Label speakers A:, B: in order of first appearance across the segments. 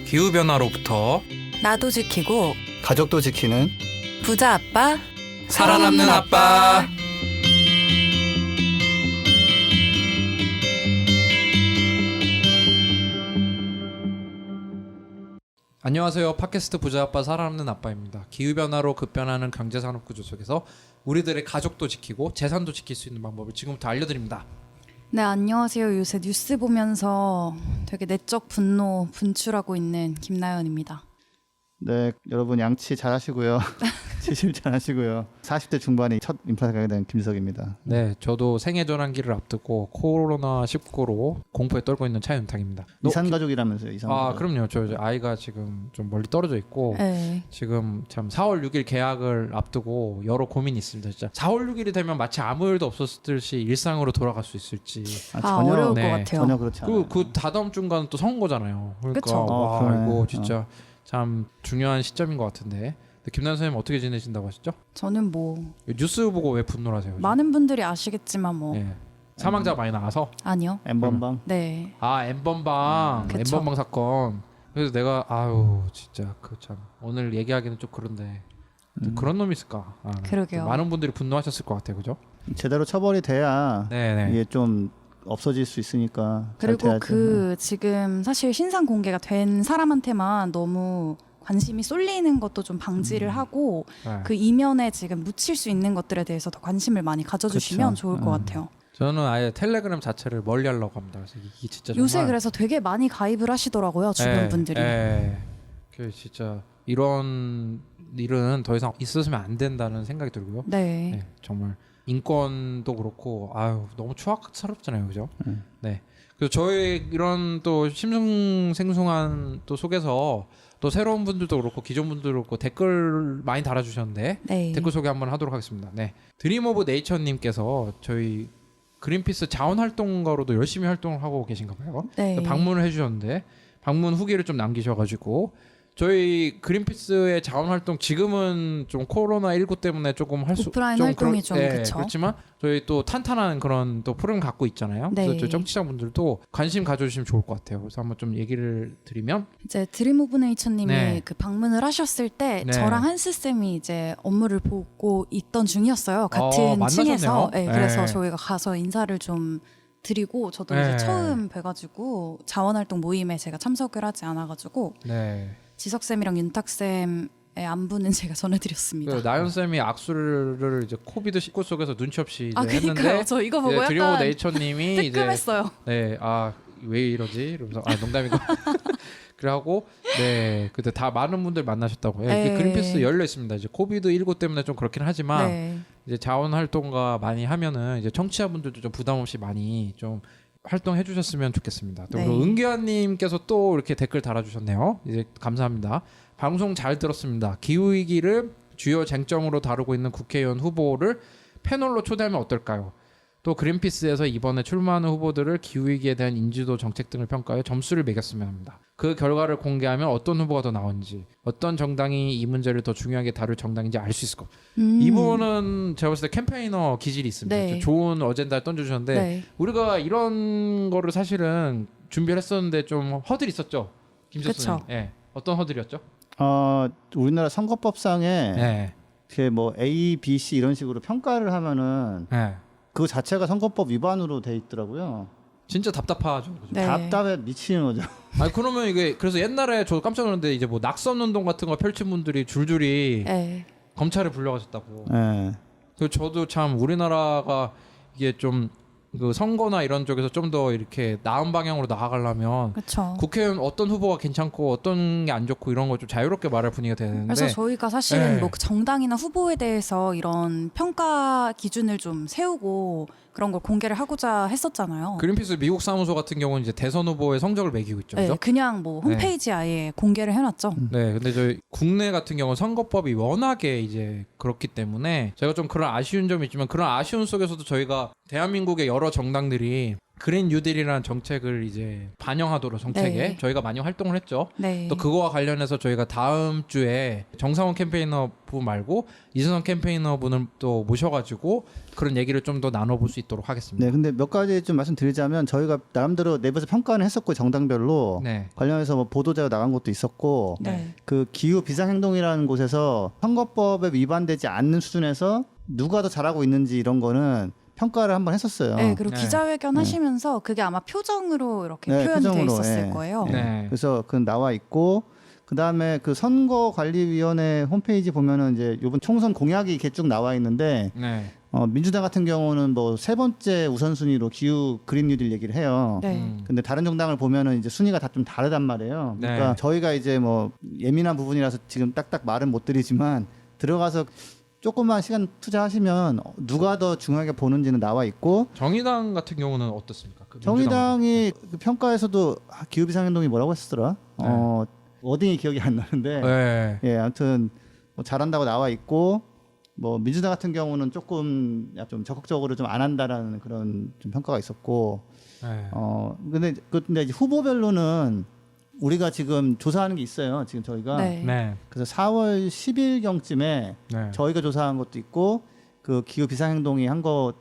A: 기후변화로부터
B: 나도 지키고
C: 가족도 지키는
B: 부자 아빠
A: 살아남는 아빠. 안녕하세요. 팟캐스트 부자 아빠 살아남는 아빠입니다. 기후변화로 급변하는 경제산업 구조 속에서 우리들의 가족도 지키고 재산도 지킬 수 있는 방법을 지금부터 알려드립니다.
B: 네, 안녕하세요. 요새 뉴스 보면서 되게 내적 분노 분출하고 있는 김나연입니다.
C: 네, 여러분 양치 잘 하시고요. 치실 잘 하시고요. 40대 중반에 첫 임플란트 가게 된 김석입니다.
A: 네, 저도 생애 전환기를 앞두고 코로나19로 공포에 떨고 있는 차윤탁입니다.
C: 이산 가족이라면서요, 이산 가족.
A: 아, 그럼요. 저 아이가 지금 좀 멀리 떨어져 있고
B: 네.
A: 지금 참 4월 6일 계약을 앞두고 여러 고민이 있습니다. 진짜 4월 6일이 되면 마치 아무 일도 없었듯이 일상으로 돌아갈 수 있을지.
C: 전혀,
B: 어려울
A: 네,
B: 것 같아요.
C: 전혀 그렇지 않아요.
A: 그 다다음 주인가는 또 선거잖아요. 그러니까
B: 그쵸.
A: 와,
C: 그러네.
A: 이거 진짜 참 중요한 시점인 것 같은데. 김나연 선생님 어떻게 지내신다고 하셨죠?
B: 저는 뭐
A: 뉴스 보고 왜 분노를 하세요? 요즘?
B: 많은 분들이 아시겠지만 뭐
A: 예. 사망자가 많이 나와서
B: 아니요.
C: 엠번방.
B: 네.
A: N번방
B: 그쵸.
A: N번방 사건. 그래서 내가 아유 진짜 그 참 오늘 얘기하기는 좀 그런데 그런 놈이 있을까?
B: 그러게요.
A: 많은 분들이 분노하셨을 것 같아요, 그죠?
C: 제대로 처벌이 돼야
A: 네네.
C: 이게 좀 없어질 수 있으니까. 잘
B: 그리고
C: 돼야죠.
B: 지금 사실 신상 공개가 된 사람한테만 너무 관심이 쏠리는 것도 좀 방지를 하고
A: 네.
B: 그 이면에 지금 묻힐 수 있는 것들에 대해서 더 관심을 많이 가져주시면
C: 그쵸.
B: 좋을 것 같아요.
A: 저는 아예 텔레그램 자체를 멀리 하려고 합니다. 그래서 이게 진짜
B: 요새
A: 정말
B: 그래서 되게 많이 가입을 하시더라고요, 주변 분들이.
A: 그 진짜 이런 일은 더 이상 있었으면 안 된다는 생각이 들고요.
B: 네.
A: 네, 정말 인권도 그렇고 아유 너무 추악스럽잖아요, 그죠? 네. 그래서 저희 이런 또 심승생숭한 또 속에서 또 새로운 분들도 그렇고 기존 분들도 그렇고 댓글 많이 달아주셨는데
B: 네.
A: 댓글 소개 한번 하도록 하겠습니다. 네, 드림 오브 네이처님께서 저희 그린피스 자원활동가로도 열심히 활동을 하고 계신가 봐요.
B: 네.
A: 방문을 해주셨는데 방문 후기를 좀 남기셔가지고 저희 그린피스의 자원활동 지금은 좀 코로나19 때문에 조금
B: 오프라인 활동이 좀
A: 예,
B: 그쵸.
A: 그렇지만 저희 또 탄탄한 그런 또 프로그램 갖고 있잖아요.
B: 네.
A: 그래서 저희 청취자분들도 관심 가져주시면 좋을 것 같아요. 그래서 한번 좀 얘기를 드리면
B: 이제 드림 오브 네이처님이
A: 네.
B: 그 방문을 하셨을 때
A: 네.
B: 저랑 한스 쌤이 이제 업무를 보고 있던 중이었어요. 같은
A: 만나셨네요.
B: 층에서. 네, 그래서
A: 네.
B: 저희가 가서 인사를 좀 드리고 저도
A: 네.
B: 이제 처음 뵈가지고 자원활동 모임에 제가 참석을 하지 않아가지고
A: 네.
B: 지석 쌤이랑 윤탁 쌤의 안부는 제가 전해드렸습니다.
A: 그 나연 쌤이 악수를 이제 코비드 19 속에서 눈치 없이 이제
B: 그러니까요.
A: 했는데
B: 저 이거 보고
A: 이제 드림 오브
B: 약간
A: 네이처님이 이제
B: 뜨끔했어요.
A: 네, 왜 이러지? 이러면서 농담이고. 그래하고 네, 그때 다 많은 분들 만나셨다고 해요.
B: 네.
A: 그린피스 열려 있습니다. 이제 코비드 19 때문에 좀 그렇긴 하지만
B: 네.
A: 이제 자원 활동가 많이 하면은 이제 청취자분들도 좀 부담 없이 많이 좀 활동해 주셨으면 좋겠습니다. 또
B: 네.
A: 그리고 은기환님께서 또 이렇게 댓글 달아주셨네요. 이제 감사합니다. 방송 잘 들었습니다. 기후 위기를 주요 쟁점으로 다루고 있는 국회의원 후보를 패널로 초대하면 어떨까요? 또 그린피스에서 이번에 출마하는 후보들을 기후위기에 대한 인지도 정책 등을 평가해 점수를 매겼으면 합니다. 그 결과를 공개하면 어떤 후보가 더 나은지 어떤 정당이 이 문제를 더 중요하게 다룰 정당인지 알 수 있을 것 같아요. 이분은 제가 봤을 때 캠페이너 기질이 있습니다.
B: 네.
A: 좋은 어젠다를 던져주셨는데
B: 네.
A: 우리가 이런 거를 사실은 준비를 했었는데 좀 허들이 있었죠. 김철수님.
B: 그쵸.
A: 예. 어떤 허들이었죠?
C: 우리나라 선거법상에
A: 예.
C: 이렇게 뭐 A, B, C 이런 식으로 평가를 하면은
A: 예.
C: 그 자체가 선거법 위반으로 돼 있더라고요.
A: 진짜 답답하죠. 그죠?
B: 네.
C: 답답해 미치는 거죠.
A: 아니 그러면 이게 그래서 옛날에 저도 깜짝 놀랐는데 이제 뭐 낙선 운동 같은 거 펼친 분들이 줄줄이
B: 네.
A: 검찰에 불려가셨다고.
C: 네.
A: 그리고 저도 참 우리나라가 이게 좀 그 선거나 이런 쪽에서 좀 더 이렇게 나은 방향으로 나아가려면
B: 그렇죠.
A: 국회의원 어떤 후보가 괜찮고 어떤 게 안 좋고 이런 거 좀 자유롭게 말할 분위기가 돼야 되는데.
B: 그래서 저희가 사실은
A: 네.
B: 뭐 정당이나 후보에 대해서 이런 평가 기준을 좀 세우고 그런 걸 공개를 하고자 했었잖아요.
A: 그린피스 미국 사무소 같은 경우는 이제 대선 후보의 성적을 매기고 있죠.
B: 네,
A: 그죠?
B: 그냥 뭐 홈페이지에 아예 공개를 해놨죠.
A: 네, 근데 저희 국내 같은 경우는 선거법이 워낙에 이제 그렇기 때문에 제가 좀 그런 아쉬운 점이 있지만 그런 아쉬운 속에서도 저희가 대한민국의 여러 정당들이 그린 뉴딜이라는 정책을 이제 반영하도록 정책에
B: 네.
A: 저희가 많이 활동을 했죠.
B: 네.
A: 또 그거와 관련해서 저희가 다음 주에 정상훈 캠페이너분 말고 이승선 캠페이너분을 또 모셔가지고 그런 얘기를 좀 더 나눠볼 수 있도록 하겠습니다.
C: 네, 근데 몇 가지 좀 말씀드리자면 저희가 나름대로 내부에서 평가는 했었고 정당별로
A: 네.
C: 관련해서 뭐 보도자가 나간 것도 있었고
B: 네.
C: 그 기후 비상행동이라는 곳에서 선거법에 위반되지 않는 수준에서 누가 더 잘하고 있는지 이런 거는 평가를 한번 했었어요.
B: 네, 그리고
A: 네.
B: 기자회견
C: 네.
B: 하시면서 그게 아마 표정으로 이렇게
C: 네,
B: 표현되어
C: 표정으로,
B: 있었을
C: 예.
B: 거예요.
A: 네.
C: 그래서 그 나와 있고 그다음에 그 선거관리위원회 홈페이지 보면은 이제 이번 총선 공약이 이렇게 쭉 나와 있는데
A: 네.
C: 민주당 같은 경우는 뭐 세 번째 우선순위로 기후 그린 뉴딜 얘기를 해요.
B: 네.
C: 근데 다른 정당을 보면은 이제 순위가 다 좀 다르단 말이에요.
A: 네.
C: 그러니까 저희가 이제 뭐 예민한 부분이라서 지금 딱딱 말은 못 드리지만 들어가서 조금만 시간 투자하시면 누가 더 중요하게 보는지는 나와 있고
A: 정의당 같은 경우는 어떻습니까? 그
C: 정의당이 그 평가에서도 기후 비상행동이 뭐라고 했었더라? 워딩이 기억이 안 나는데
A: 네.
C: 예, 아무튼 뭐 잘한다고 나와 있고 뭐 민주당 같은 경우는 조금 좀 적극적으로 좀 안 한다라는 그런 좀 평가가 있었고
A: 네.
C: 근데 이제 후보별로는 우리가 지금 조사하는 게 있어요. 지금 저희가
B: 네.
A: 네.
C: 그래서 4월 10일경쯤에
A: 네.
C: 저희가 조사한 것도 있고 그 기후 비상행동이 한 거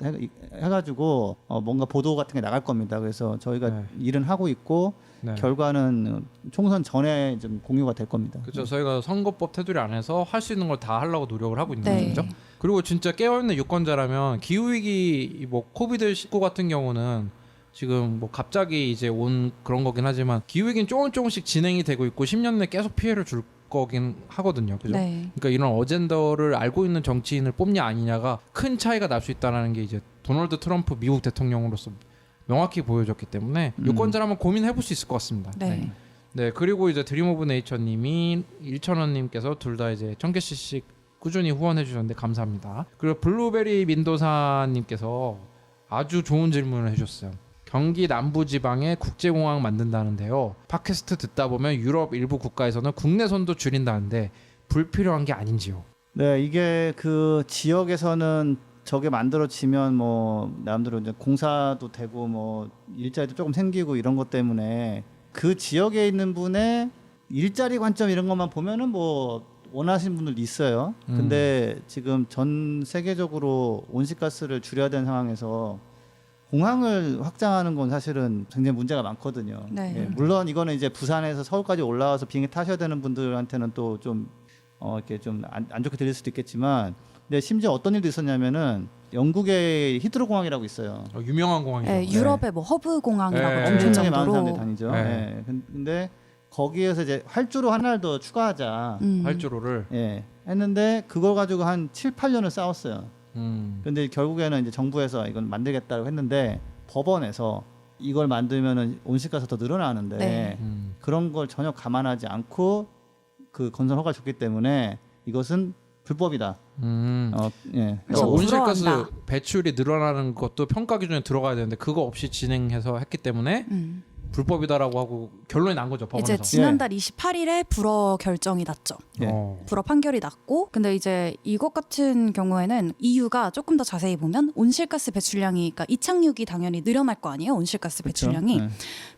C: 해가지고 뭔가 보도 같은 게 나갈 겁니다. 그래서 저희가
A: 네.
C: 일은 하고 있고
A: 네.
C: 결과는 총선 전에 좀 공유가 될 겁니다.
A: 그렇죠. 저희가 선거법 테두리 안에서 할 수 있는 걸 다 하려고 노력을 하고 있는
B: 네.
A: 거죠. 그리고 진짜 깨어있는 유권자라면 기후위기 뭐 코비드19 같은 경우는 지금 뭐 갑자기 이제 온 그런 거긴 하지만 기후위기는 조금씩 진행이 되고 있고 10년 내 계속 피해를 줄 거긴 하거든요. 그죠?
B: 네.
A: 그러니까 이런 어젠더를 알고 있는 정치인을 뽑냐 아니냐가 큰 차이가 날 수 있다는 게 이제 도널드 트럼프 미국 대통령으로서 명확히 보여줬기 때문에 유권자라면 고민해볼 수 있을 것 같습니다.
B: 네.
A: 네, 그리고 이제 드림 오브 네이처님이 1,000원님께서 둘 다 이제 1,000개씩 꾸준히 후원해 주셨는데 감사합니다. 그리고 블루베리 민도사님께서 아주 좋은 질문을 해주셨어요. 경기 남부지방에 국제공항 만든다는데요. 팟캐스트 듣다 보면 유럽 일부 국가에서는 국내선도 줄인다는데 불필요한 게 아닌지요.
C: 네, 이게 그 지역에서는 저게 만들어지면 뭐 나름대로 이제 공사도 되고 뭐 일자리도 조금 생기고 이런 것 때문에 그 지역에 있는 분의 일자리 관점 이런 것만 보면은 뭐 원하시는 분들 있어요. 근데 지금 전 세계적으로 온실가스를 줄여야 되는 상황에서 공항을 확장하는 건 사실은 굉장히 문제가 많거든요.
B: 네.
C: 예, 물론 이거는 이제 부산에서 서울까지 올라와서 비행기 타셔야 되는 분들한테는 또 좀 이렇게 좀 안 좋게 들릴 수도 있겠지만, 근데 심지어 어떤 일도 있었냐면은 영국의 히드로 공항이라고 있어요.
A: 유명한 공항이죠.
B: 네, 유럽의 뭐 허브 공항이라고
A: 네.
B: 불릴
C: 엄청나게 많은
B: 정도로
C: 사람들이 다니죠.
A: 네.
C: 예. 근데 거기에서 이제 활주로 하나를 더 추가하자.
A: 활주로를.
C: 예. 했는데 그걸 가지고 한 7, 8년을 싸웠어요.
A: 음.
C: 근데 결국에는 이제 정부에서 이건 만들겠다고 했는데 법원에서 이걸 만들면은 온실가스 더 늘어나는데
B: 네.
C: 그런 걸 전혀 감안하지 않고 그 건설 허가를 줬기 때문에 이것은 불법이다.
A: 음.
C: 예.
A: 그러니까
B: 어,
A: 온실가스
B: 불어한다.
A: 배출이 늘어나는 것도 평가 기준에 들어가야 되는데 그거 없이 진행해서 했기 때문에 불법이다라고 하고 결론이 난 거죠, 법원에서.
B: 이제 지난달 28일에 불허 결정이 났죠.
C: 예.
B: 불허 판결이 났고, 근데 이제 이것 같은 경우에는 이유가 조금 더 자세히 보면 온실가스 배출량이, 그러니까 이착륙이 당연히 늘어날 거 아니에요, 온실가스 배출량이.
C: 네.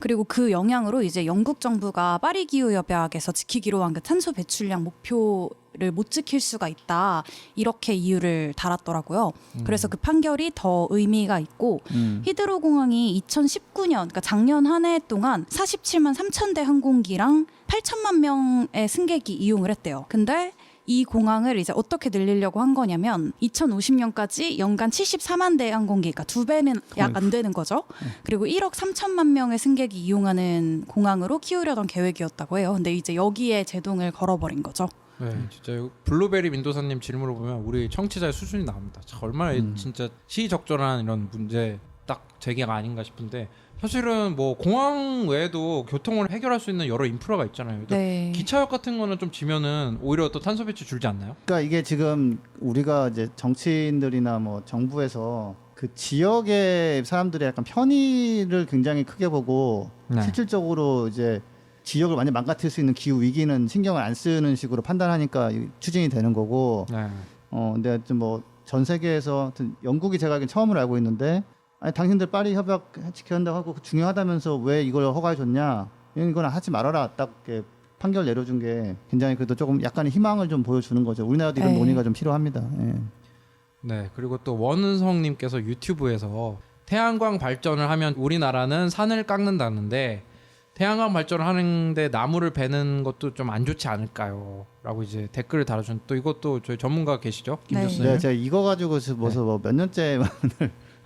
B: 그리고 그 영향으로 이제 영국 정부가 파리 기후 협약에서 지키기로 한 그 탄소 배출량 목표를 못 지킬 수가 있다, 이렇게 이유를 달았더라고요. 그래서 그 판결이 더 의미가 있고, 히드로 공항이 2019년, 그러니까 작년 한 해 동안 47만 3천 대 항공기랑 8천만 명의 승객이 이용을 했대요. 근데 이 공항을 이제 어떻게 늘리려고 한 거냐면 2050년까지 연간 74만 대 항공기, 그러니까 2배는 약 안 되는 거죠. 그리고 1억 3천만 명의 승객이 이용하는 공항으로 키우려던 계획이었다고 해요. 근데 이제 여기에 제동을 걸어버린 거죠.
A: 네, 진짜 이거 블루베리 민도사님 질문을 보면 우리 청취자의 수준이 나옵니다. 참 얼마나 진짜 시의적절한 이런 문제 딱 제기가 아닌가 싶은데, 사실은 뭐 공항 외에도 교통을 해결할 수 있는 여러 인프라가 있잖아요.
B: 네.
A: 기차역 같은 거는 좀 지면은 오히려 또 탄소 배출 줄지 않나요?
C: 그러니까 이게 지금 우리가 이제 정치인들이나 뭐 정부에서 그 지역의 사람들의 약간 편의를 굉장히 크게 보고
A: 네.
C: 실질적으로 이제 지역을 완전 망가뜨릴 수 있는 기후 위기는 신경을 안 쓰는 식으로 판단하니까 추진이 되는 거고.
A: 네.
C: 근데 좀 뭐 전 세계에서 하여튼 영국이 제가 알기로는 처음으로 알고 있는데 아니 당신들 파리 협약 지켜야 한다고 하고 중요하다면서 왜 이걸 허가해 줬냐? 이건 하지 말아라. 딱 이렇게 판결 내려준 게 굉장히 그래도 조금 약간의 희망을 좀 보여주는 거죠. 우리나라도 이런
B: 네.
C: 논의가 좀 필요합니다. 예.
A: 네, 그리고 또 원은성님께서 유튜브에서 태양광 발전을 하면 우리나라는 산을 깎는다는데 태양광 발전을 하는데 나무를 베는 것도 좀 안 좋지 않을까요? 라고 이제 댓글을 달아준 또 이것도 저희 전문가 계시죠? 김
B: 네.
A: 교수님.
C: 네, 제가 이거 가지고 뭐몇 년째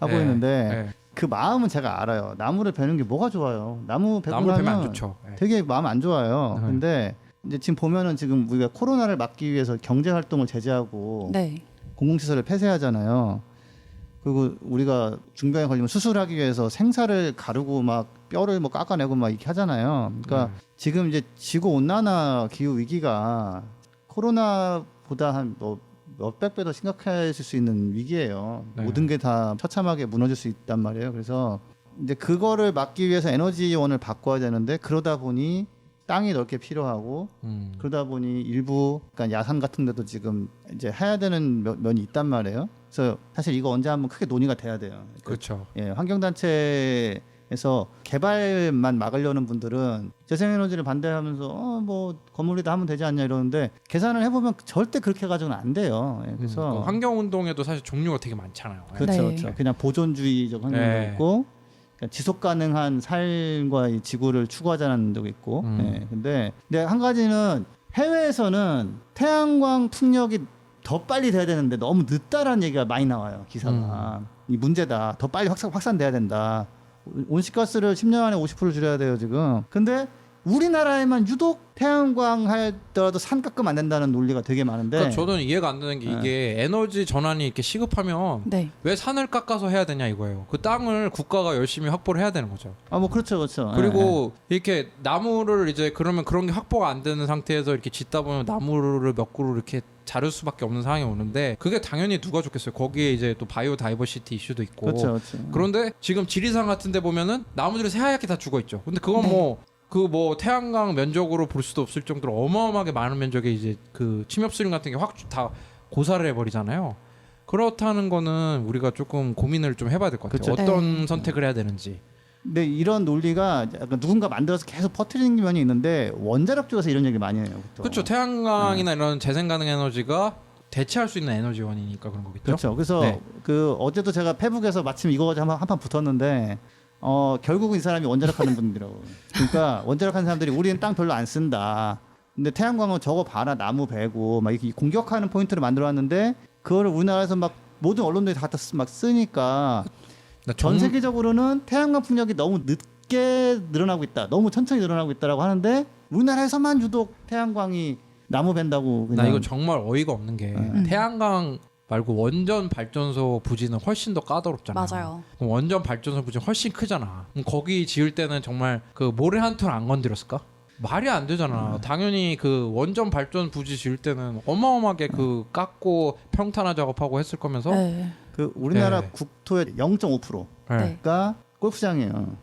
C: 하고
A: 네,
C: 있는데
A: 네.
C: 그 마음은 제가 알아요. 나무를 베는 게 뭐가 좋아요? 나무 베고
A: 나무를 베면 안
C: 나면
A: 좋죠. 네.
C: 되게 마음 안 좋아요.
A: 네.
C: 근데 이제 지금 보면은 지금 우리가 코로나를 막기 위해서 경제 활동을 제재하고
B: 네.
C: 공공시설을 폐쇄하잖아요. 그리고 우리가 중병에 걸리면 수술하기 위해서 생사를 가르고 막 뼈를 뭐 깎아내고 막 이렇게 하잖아요. 그러니까 지금 이제 지구 온난화 기후 위기가 코로나보다 한 뭐 몇백 배 더 심각해질 수 있는 위기예요.
A: 네.
C: 모든 게 다 처참하게 무너질 수 있단 말이에요. 그래서 이제 그거를 막기 위해서 에너지원을 바꿔야 되는데 그러다 보니 땅이 넓게 필요하고 그러다 보니 일부 그러니까 야산 같은 데도 지금 이제 해야 되는 면이 있단 말이에요. 그래서 사실 이거 언제 한번 크게 논의가 돼야 돼요.
A: 그렇죠.
C: 예, 환경단체에서 개발만 막으려는 분들은 재생에너지를 반대하면서 뭐 건물이다 하면 되지 않냐 이러는데 계산을 해보면 절대 그렇게 가지고는 안 돼요. 예, 그래서
A: 환경운동에도 사실 종류가 되게 많잖아요.
C: 그렇죠,
B: 네.
C: 그렇죠. 그냥 보존주의적 환경도
A: 네.
C: 있고 그러니까 지속 가능한 삶과 이 지구를 추구하자는 적도 있고. 예, 근데 한 가지는 해외에서는 태양광 풍력이 더 빨리 돼야 되는데 너무 늦다라는 얘기가 많이 나와요. 기사가 이 문제다. 더 빨리 확산돼야 된다. 온실가스를 10년 안에 50% 줄여야 돼요 지금. 근데 우리나라에만 유독 태양광 하더라도 산 깎으면 안 된다는 논리가 되게 많은데.
A: 그러니까 저는 이해가 안 되는 게 이게 에너지 전환이 이렇게 시급하면
B: 네.
A: 왜 산을 깎아서 해야 되냐 이거예요. 그 땅을 국가가 열심히 확보를 해야 되는 거죠.
C: 아 뭐 그렇죠, 그렇죠.
A: 그리고 이렇게 나무를 이제 그러면 그런 게 확보가 안 되는 상태에서 이렇게 짓다 보면 나무를 몇 그루 이렇게 자를 수밖에 없는 상황이 오는데 그게 당연히 누가 좋겠어요. 거기에 이제 또 바이오 다이버시티 이슈도 있고.
C: 그렇죠, 그렇죠.
A: 그런데 지금 지리산 같은 데 보면은 나무들이 새하얗게 다 죽어 있죠. 근데 그건
B: 네.
A: 뭐 태양광 면적으로 볼 수도 없을 정도로 어마어마하게 많은 면적의 이제 그 침엽수림 같은 게 확 다 고사를 해버리잖아요. 그렇다는 거는 우리가 조금 고민을 좀 해봐야 될 것 같아요.
C: 그렇죠.
A: 어떤
B: 네.
A: 선택을 해야 되는지.
C: 근데 이런 논리가 약간 누군가 만들어서 계속 퍼뜨리는 면이 있는데 원자력 쪽에서 이런 얘기 많이 해요. 보통.
A: 그렇죠. 태양광이나 이런 재생 가능 에너지가 대체할 수 있는 에너지원이니까 그런 거겠죠.
C: 그렇죠. 그래서
A: 네.
C: 그 어제도 제가 페북에서 마침 이거 가지고 한판 붙었는데 결국은 이 사람이 원자력 하는 분들이라고. 그러니까 원자력 하는 사람들이 우리는 땅 별로 안 쓴다. 근데 태양광은 저거 봐라 나무 베고 막 이렇게 공격하는 포인트를 만들어 왔는데 그거를 우리나라에서 막 모든 언론들이 다 갖다 막 쓰니까 전 세계적으로는 태양광 풍력이 너무 늦게 늘어나고 있다. 너무 천천히 늘어나고 있다라고 하는데 우리나라에서만 유독 태양광이 나무 벤다고 그냥.
A: 나 이거 정말 어이가 없는 게 태양광 말고 원전 발전소 부지는 훨씬 더 까다롭잖아요.
B: 맞아요.
A: 그럼 원전 발전소 부지는 훨씬 크잖아. 그럼 거기 지을 때는 정말 그 모래 한 톨 안 건드렸을까? 말이 안 되잖아. 당연히 그 원전 발전 부지 지을 때는 어마어마하게 그 깎고 평탄화 작업하고 했을 거면서.
B: 네.
C: 그 우리나라
A: 네.
C: 국토의 0.5%가
A: 네.
B: 네.
C: 골프장이에요.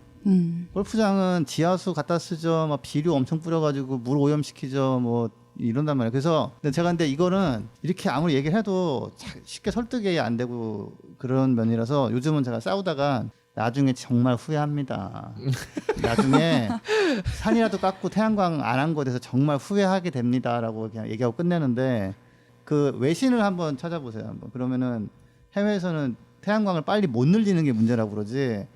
C: 골프장은 지하수 갖다 쓰죠. 막 비료 엄청 뿌려가지고 물 오염시키죠. 뭐 이런단 말이에요. 그래서 근데 이거는 이렇게 아무리 얘기를 해도 쉽게 설득이 안 되고 그런 면이라서 요즘은 제가 싸우다가 나중에 정말 후회합니다. 나중에 산이라도 깎고 태양광 안 한 거에 대해서 정말 후회하게 됩니다라고 그냥 얘기하고 끝내는데 그 외신을 한번 찾아보세요. 한번 그러면은 해외에서는 태양광을 빨리 못 늘리는 게 문제라고 그러지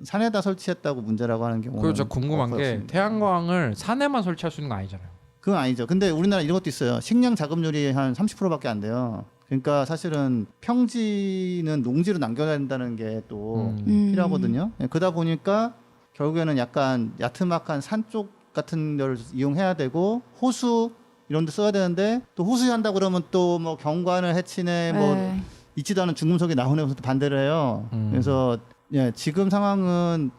C: 산에다 설치했다고 문제라고 하는 경우는
A: 그리고 저 궁금한 게
C: 없습니다.
A: 태양광을 산에만 설치할 수 있는 거 아니잖아요.
C: 그건 아니죠. 근데 우리나라 이런 것도 있어요. 식량 자급률이 한 30%밖에 안 돼요. 그러니까 사실은 평지는 농지로 남겨야 된다는 게 또 필요하거든요. 그러다 보니까 결국에는 약간 야트막한 산 쪽 같은 데를 이용해야 되고 호수 이런 데 써야 되는데 또 호수 한다 그러면 또 뭐 경관을 해치네 뭐
B: 네.
C: 있지도 않은 중금속이 나오면서 또 반대를 해요. 그래서 예, 지금 상황은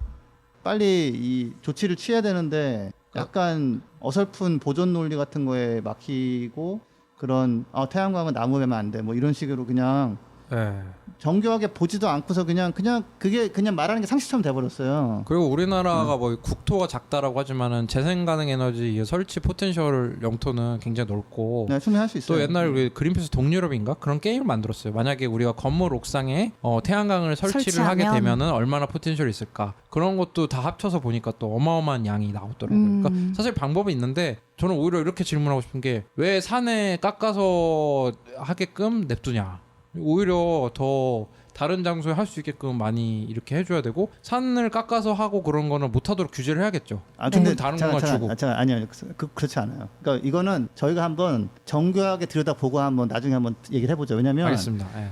C: 빨리 이 조치를 취해야 되는데 약간 어설픈 보존 논리 같은 거에 막히고 그런 태양광은 나무 베면 안 돼 뭐 이런 식으로 그냥
A: 네.
C: 정교하게 보지도 않고서 그냥 그게 그냥 말하는 게 상식처럼 돼버렸어요.
A: 그리고 우리나라가 뭐 국토가 작다라고 하지만은 재생 가능 에너지 설치 포텐셜 영토는 굉장히 넓고
C: 네, 충분히 할 수 있어요.
A: 또 옛날 우리 그린피스 동유럽인가 그런 게임을 만들었어요. 만약에 우리가 건물 옥상에 태양광을 설치를 하게 되면은 얼마나 포텐셜이 있을까 그런 것도 다 합쳐서 보니까 또 어마어마한 양이 나오더라고요. 그러니까 사실 방법이 있는데 저는 오히려 이렇게 질문하고 싶은 게 왜 산에 깎아서 하게끔 냅두냐. 오히려 더 다른 장소에 할 수 있게끔 많이 이렇게 해줘야 되고 산을 깎아서 하고 그런 거는 못하도록 규제를 해야겠죠.
C: 근데
A: 다른 공간 주고.
C: 아니요, 그렇지 않아요. 그러니까 이거는 저희가 한번 정교하게 들여다보고 한번 나중에 한번 얘기를 해보죠. 왜냐하면
A: 알겠습니다. 네.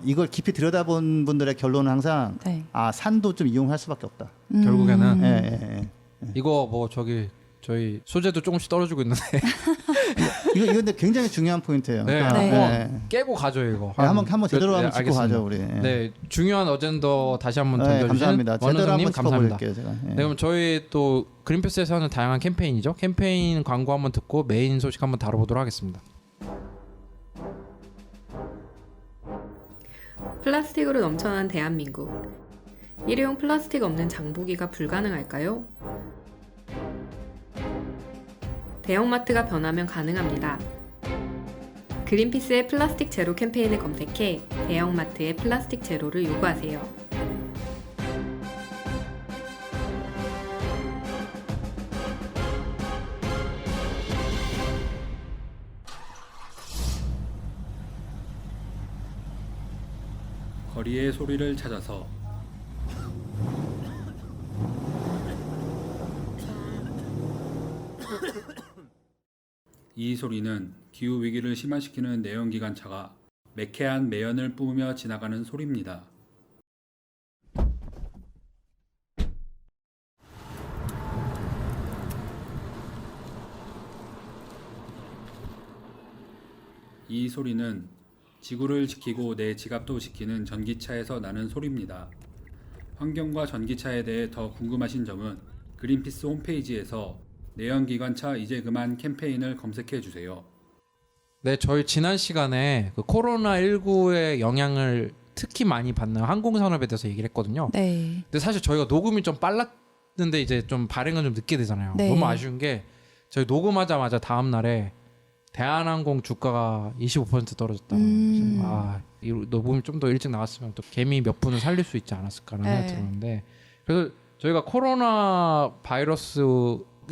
C: 이걸 깊이 들여다본 분들의 결론은 항상
B: 네.
C: 산도 좀 이용할 수밖에 없다.
A: 결국에는
C: 예.
A: 이거 뭐 저희 소재도 조금씩 떨어지고 있는데
C: 이거 근데 굉장히 중요한 포인트예요.
A: 네,
C: 그러니까,
A: 한번 깨고 가죠 이거.
C: 한번 제대로 한번 짚고
A: 알겠습니다.
C: 가죠 우리.
A: 네, 중요한 어젠더 다시 한번 던져주신
C: 감사합니다. 제대로
A: 원우선님
C: 한번
A: 감사합니다.
C: 짚어볼게요 제가.
A: 네, 그럼 저희 또 그린피스에서 하는 다양한 캠페인이죠. 캠페인 광고 한번 듣고 메인 소식 한번 다뤄보도록 하겠습니다.
D: 플라스틱으로 넘쳐난 대한민국. 일회용 플라스틱 없는 장보기가 불가능할까요? 대형마트가 변하면 가능합니다. 그린피스의 플라스틱 제로 캠페인을 검색해 대형마트의 플라스틱 제로를 요구하세요.
E: 거리의 소리를 찾아서 이 소리는 기후위기를 심화시키는 내연기관차가 매캐한 매연을 뿜으며 지나가는 소리입니다. 이 소리는 지구를 지키고 내 지갑도 지키는 전기차에서 나는 소리입니다. 환경과 전기차에 대해 더 궁금하신 점은 그린피스 홈페이지에서 내연기관차 이제 그만 캠페인을 검색해 주세요.
A: 네, 저희 지난 시간에 그 코로나19의 영향을 특히 많이 받는 항공산업에 대해서 얘기를 했거든요.
B: 네.
A: 근데 사실 저희가 녹음이 좀 빨랐는데 이제 좀 발행은 좀 늦게 되잖아요.
B: 네.
A: 너무 아쉬운 게 저희 녹음하자마자 다음 날에 대한항공 주가가 25% 떨어졌다. 그래서 이 녹음이 좀 더 일찍 나왔으면 또 개미 몇 분을 살릴 수 있지 않았을까라는 생각이 들었는데 그래서 저희가 코로나 바이러스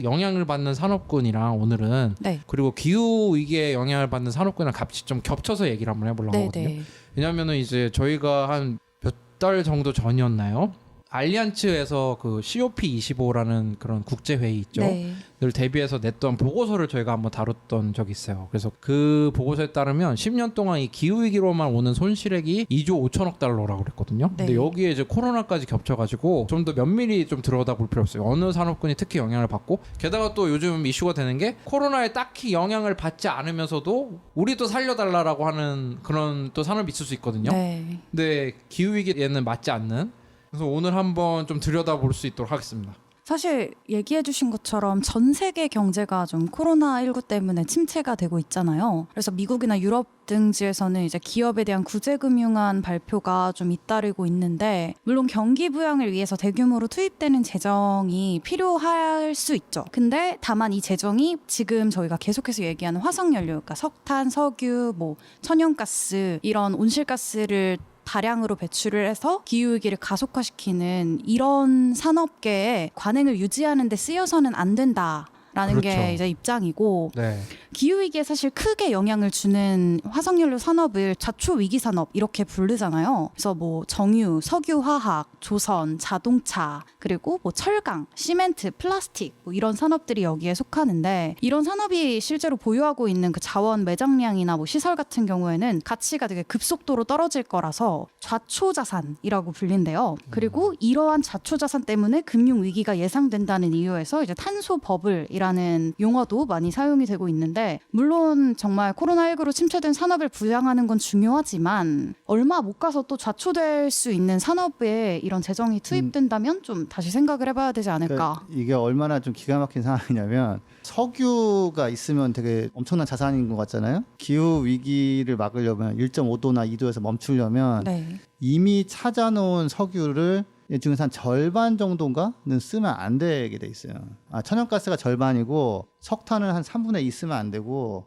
A: 영향을 받는 산업군이랑 오늘은
B: 네.
A: 그리고 기후 위기에 영향을 받는 산업군이랑 같이 좀 겹쳐서 얘기를 한번 해보려고 하거든요. 왜냐하면은 이제 저희가 한 몇 달 정도 전이었나요? 알리안츠에서 그 COP25라는 그런 국제 회의 있죠.
B: 네.
A: 를 대비해서 냈던 보고서를 저희가 한번 다뤘던 적이 있어요. 그래서 그 보고서에 따르면 10년 동안 이 기후 위기로만 오는 손실액이 2조 5천억 달러라고 그랬거든요. 근데
B: 네.
A: 여기에 이제 코로나까지 겹쳐가지고 좀 더 면밀히 좀 들여다볼 필요 없어요. 어느 산업군이 특히 영향을 받고 게다가 또 요즘 이슈가 되는 게 코로나에 딱히 영향을 받지 않으면서도 우리도 살려달라고 하는 그런 또 산업이 있을 수 있거든요.
B: 네.
A: 근데 기후 위기에는 맞지 않는. 그래서 오늘 한번 좀 들여다볼 수 있도록 하겠습니다.
B: 사실 얘기해 주신 것처럼 전 세계 경제가 좀 코로나19 때문에 침체가 되고 있잖아요. 그래서 미국이나 유럽 등지에서는 이제 기업에 대한 구제금융안 발표가 좀 잇따르고 있는데 물론 경기 부양을 위해서 대규모로 투입되는 재정이 필요할 수 있죠. 근데 다만 이 재정이 지금 저희가 계속해서 얘기하는 화석연료, 그러니까 석탄, 석유, 뭐 천연가스 이런 온실가스를 다량으로 배출을 해서 기후위기를 가속화시키는 이런 산업계에 관행을 유지하는 데 쓰여서는 안 된다라는
A: 그렇죠.
B: 게 이제 입장이고
A: 네.
B: 기후위기에 사실 크게 영향을 주는 화석연료 산업을 자초위기 산업 이렇게 부르잖아요. 그래서 뭐 정유, 석유화학, 조선, 자동차 그리고 뭐 철강, 시멘트, 플라스틱 뭐 이런 산업들이 여기에 속하는데 이런 산업이 실제로 보유하고 있는 그 자원 매장량이나 뭐 시설 같은 경우에는 가치가 되게 급속도로 떨어질 거라서 좌초자산이라고 불린대요. 그리고 이러한 좌초자산 때문에 금융위기가 예상된다는 이유에서 이제 탄소 버블이라는 용어도 많이 사용이 되고 있는데 있는데 물론 정말 코로나19로 침체된 산업을 부양하는 건 중요하지만 얼마 못 가서 또 좌초될 수 있는 산업에 이런 재정이 투입된다면 좀 다시 생각을 해봐야 되지 않을까.
C: 그러니까 이게 얼마나 좀 기가 막힌 상황이냐면 석유가 있으면 되게 엄청난 자산인 것 같잖아요. 기후 위기를 막으려면 1.5도나 2도에서 멈추려면
B: 네.
C: 이미 찾아놓은 석유를 이 중에서 한 절반 정도인가는 쓰면 안 되게 돼 있어요. 천연가스가 절반이고 석탄은 한 3분의 2 쓰면 안 되고.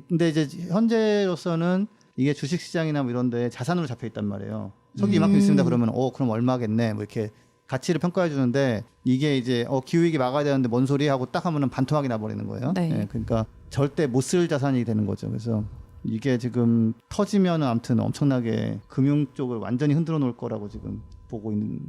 C: 근데 이제 현재로서는 이게 주식시장이나 뭐 이런 데 자산으로 잡혀 있단 말이에요. 석유 이만큼 있습니다. 그러면 그럼 얼마겠네. 뭐 이렇게 가치를 평가해 주는데 이게 이제 기후위기 막아야 되는데 뭔 소리 하고 딱 하면은 반토막이 나버리는 거예요.
B: 네.
C: 예, 그러니까 절대 못 쓸 자산이 되는 거죠. 그래서 이게 지금 터지면은 아무튼 엄청나게 금융 쪽을 완전히 흔들어 놓을 거라고 지금 보고 있는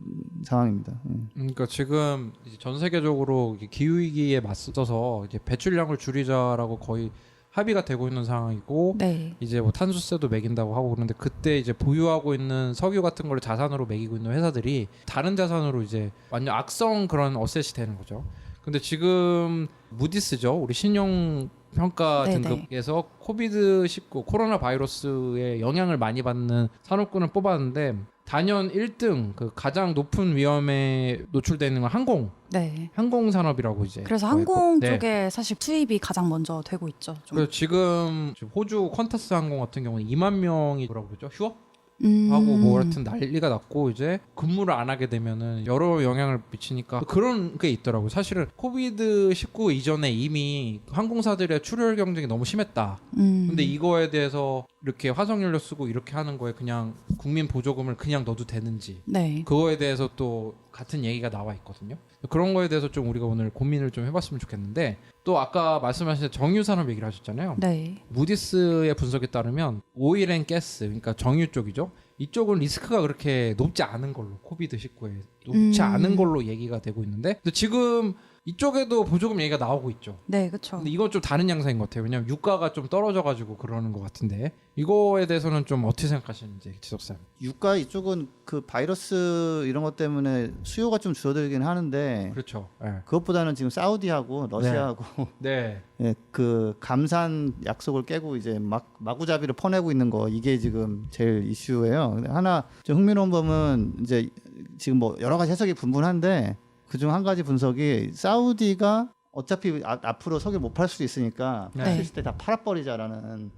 C: 상황입니다.
A: 그러니까 지금 이제 전 세계적으로 기후 위기에 맞서서 이제 배출량을 줄이자라고 거의 합의가 되고 있는 상황이고
B: 네.
A: 이제 뭐 탄소세도 매긴다고 하고 그러는데 그때 이제 보유하고 있는 석유 같은 걸 자산으로 매기고 있는 회사들이 다른 자산으로 이제 완전 악성 그런 어셋이 되는 거죠. 근데 지금 무디스죠. 우리 신용 평가
B: 네네.
A: 등급에서 코비드-19 코로나 바이러스에 영향을 많이 받는 산업군을 뽑았는데 단연 1등 그 가장 높은 위험에 노출되는 건
B: 네.
A: 항공 산업이라고 이제
B: 그래서
A: 뭐 있고.
B: 항공
A: 네.
B: 쪽에 사실 투입이 가장 먼저 되고 있죠. 좀.
A: 그래서 지금 호주 퀀타스 항공 같은 경우는 2만 명이 뭐라고 그러죠? 휴업?
B: 음.
A: 하고 뭐 하여튼 난리가 났고 이제 근무를 안 하게 되면은 여러 영향을 미치니까 그런 게 있더라고요. 사실은 코비드-19 이전에 이미 항공사들의 출혈 경쟁이 너무 심했다. 근데 이거에 대해서 이렇게 화석연료 쓰고 이렇게 하는 거에 그냥 국민 보조금을 그냥 넣어도 되는지
B: 네.
A: 그거에 대해서 또 같은 얘기가 나와 있거든요. 그런 거에 대해서 좀 우리가 오늘 고민을 좀 해봤으면 좋겠는데 또 아까 말씀하신 정유산업 얘기를 하셨잖아요.
B: 네.
A: 무디스의 분석에 따르면 오일 앤 가스 그러니까 정유 쪽이죠. 이쪽은 리스크가 그렇게 높지 않은 걸로 코비드-19에 높지 않은 걸로 얘기가 되고 있는데 근데 지금 이쪽에도 보조금 얘기가 나오고 있죠.
B: 네, 그렇죠.
A: 근데 이건 좀 다른 양상인 것 같아요. 왜냐하면 유가가 좀 떨어져가지고 그러는 것 같은데 이거에 대해서는 좀 어떻게 생각하시는지 지석사님.
C: 유가 이쪽은 그 바이러스 이런 것 때문에 수요가 좀 줄어들긴 하는데
A: 그렇죠. 네.
C: 그것보다는 지금 사우디하고 러시아하고
A: 네.
C: 예, 그 감산 약속을 깨고 이제 마구잡이를 퍼내고 있는 거 이게 지금 제일 이슈예요. 근데 하나 좀 흥미로운 점은 이제 지금 뭐 여러 가지 해석이 분분한데 그중 한 가지 분석이 사우디가 어차피 앞으로 석유 못 팔 수도 있으니까
A: 네.
C: 팔 때 다 팔아버리자라는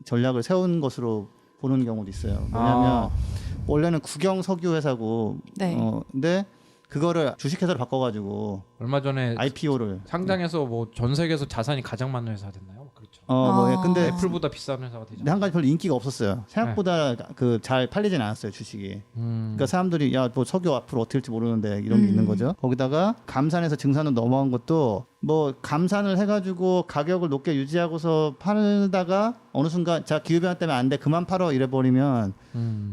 C: 전략을 세운 것으로 보는 경우도 있어요. 왜냐하면 원래는 국영 석유 회사고,
B: 네.
C: 근데 그거를 주식회사로 바꿔가지고
A: 얼마 전에
C: IPO를
A: 상장해서 뭐 전 세계에서 자산이 가장 많은 회사가 됐나요? 그렇죠.
C: 근데
A: 애플보다 비싼 회사가 되죠.
C: 근데 한 가지 별로 인기가 없었어요. 생각보다 그 잘 팔리진 않았어요 주식이. 그러니까 사람들이 야 뭐 석유 앞으로 어떻게 될지 모르는데 이런 게 있는 거죠. 거기다가 감산에서 증산으로 넘어간 것도 뭐 감산을 해가지고 가격을 높게 유지하고서 팔다가 어느 순간 자 기후변화 때문에 안 돼 그만 팔어 이래 버리면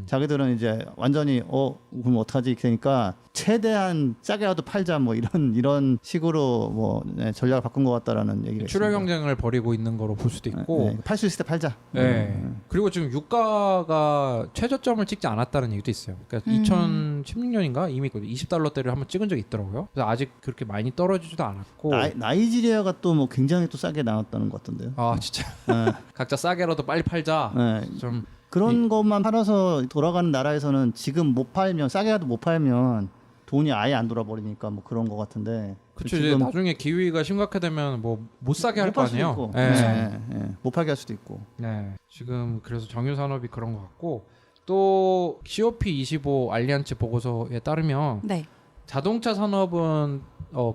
C: 자기들은 이제 완전히 그럼 어떡하지 그러니까 최대한 싸게라도 팔자 뭐 이런 식으로 뭐 전략을 바꾼 것 같다라는 얘기가
A: 출혈
C: 있습니다.
A: 경쟁을 벌이고 있는 거로 볼 수도 있고.
C: 팔 수 있을 때 팔자.
A: 네. 그리고 지금 유가가 최저점을 찍지 않았다는 얘기도 있어요. 그러니까 2016년인가 이미 20달러대를 한번 찍은 적이 있더라고요. 그래서 아직 그렇게 많이 떨어지지도 않았고.
C: 나이지리아가 또 뭐 굉장히 또 싸게 나왔다는 것 같던데요.
A: 아 진짜.
C: 네.
A: 각자 싸게라도 빨리 팔자.
C: 네.
A: 좀
C: 그런 것만 팔아서 돌아가는 나라에서는 지금 못 팔면 싸게라도 못 팔면 돈이 아예 안 돌아버리니까 뭐 그런 것 같은데.
A: 그렇죠. 이제 나중에 기후위기가 심각하되면 뭐 못 사게 할 거 아니에요.
C: 네. 못 팔게 할 수도 있고.
A: 네. 지금 그래서 정유 산업이 그런 것 같고 또 COP25 알리안츠 보고서에 따르면
B: 네.
A: 자동차 산업은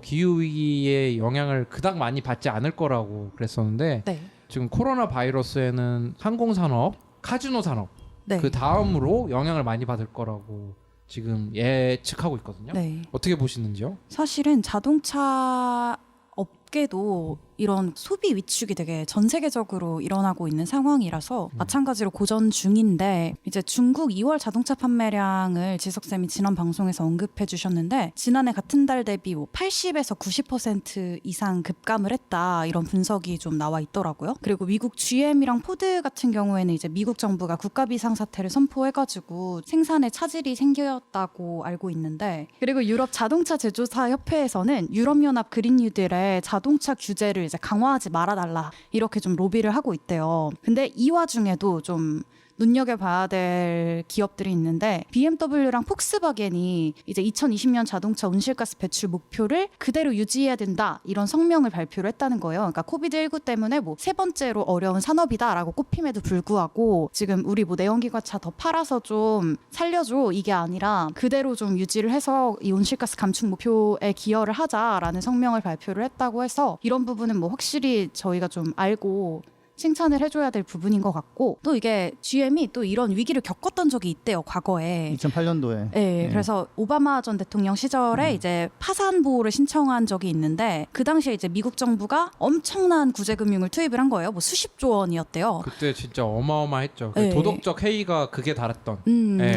A: 기후 위기의 영향을 그닥 많이 받지 않을 거라고 그랬었는데
B: 네.
A: 지금 코로나 바이러스에는 항공 산업, 카지노 산업
B: 네.
A: 그 다음으로 영향을 많이 받을 거라고 지금 예측하고 있거든요.
B: 네.
A: 어떻게 보시는지요?
B: 사실은 자동차 업계도 이런 소비 위축이 되게 전 세계적으로 일어나고 있는 상황이라서 마찬가지로 고전 중인데 이제 중국 2월 자동차 판매량을 지석쌤이 지난 방송에서 언급해 주셨는데 지난해 같은 달 대비 뭐 80에서 90% 이상 급감을 했다 이런 분석이 좀 나와 있더라고요. 그리고 미국 GM이랑 포드 같은 경우에는 이제 미국 정부가 국가 비상사태를 선포해가지고 생산에 차질이 생겼다고 알고 있는데 그리고 유럽 자동차 제조사 협회에서는 유럽연합 그린 뉴딜에 자동차 규제를 이제 강화하지 말아달라 이렇게 좀 로비를 하고 있대요. 근데 이 와중에도 좀 눈여겨봐야 될 기업들이 있는데 BMW랑 폭스바겐이 이제 2020년 자동차 온실가스 배출 목표를 그대로 유지해야 된다 이런 성명을 발표를 했다는 거예요. 그러니까 코비드19 때문에 뭐 세 번째로 어려운 산업이다라고 꼽힘에도 불구하고 지금 우리 뭐 내연기관차 더 팔아서 좀 살려줘 이게 아니라 그대로 좀 유지를 해서 이 온실가스 감축 목표에 기여를 하자라는 성명을 발표를 했다고 해서 이런 부분은 뭐 확실히 저희가 좀 알고 칭찬을 해줘야 될 부분인 것 같고 또 이게 GM이 또 이런 위기를 겪었던 적이 있대요 과거에.
C: 2008년도에.
B: 네, 그래서 오바마 전 대통령 시절에 이제 파산 보호를 신청한 적이 있는데 그 당시에 이제 미국 정부가 엄청난 구제금융을 투입을 한 거예요. 뭐 수십조 원이었대요.
A: 그때 진짜 어마어마했죠.
B: 네.
A: 도덕적 해이가 그게 달했던.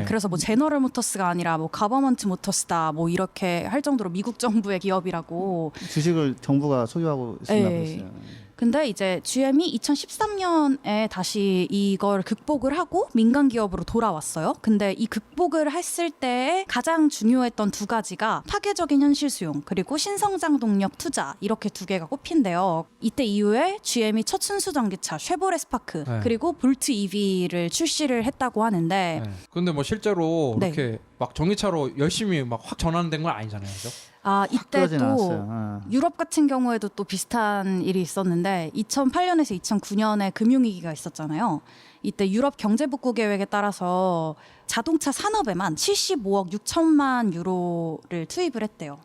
B: 그래서 뭐 제너럴 모터스가 아니라 뭐 가버먼트 모터스다 뭐 이렇게 할 정도로 미국 정부의 기업이라고.
C: 주식을 정부가 소유하고 있었나
B: 네.
C: 보였어요.
B: 근데 이제 GM이 2013년에 다시 이걸 극복을 하고 민간 기업으로 돌아왔어요. 근데 이 극복을 했을 때 가장 중요했던 두 가지가 파괴적인 현실 수용 그리고 신성장 동력 투자 이렇게 두 개가 꼽힌대요. 이때 이후에 GM이 첫 순수 전기차 쉐보레 스파크
A: 네.
B: 그리고 볼트 EV를 출시를 했다고 하는데
A: 네. 근데 뭐 실제로
B: 네.
A: 이렇게 막 전기차로 열심히 막 확 전환된 건 아니잖아요, 그죠?
C: 확
B: 이때
C: 그러진
B: 또
C: 않았어요.
B: 유럽 같은 경우에도 또 비슷한 일이 있었는데 2008년에서 2009년에 금융위기가 있었잖아요. 이때 유럽 경제복구 계획에 따라서 자동차 산업에만 75억 6천만 유로를 투입을 했대요.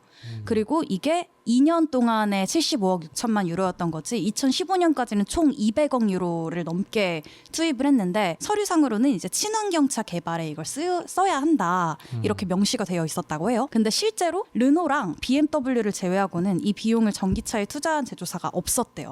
B: 그리고 이게 2년 동안에 75억 6천만 유로였던 거지 2015년까지는 총 200억 유로를 넘게 투입을 했는데 서류상으로는 이제 친환경차 개발에 이걸 써야 한다 이렇게 명시가 되어 있었다고 해요. 근데 실제로 르노랑 BMW를 제외하고는 이 비용을 전기차에 투자한 제조사가 없었대요.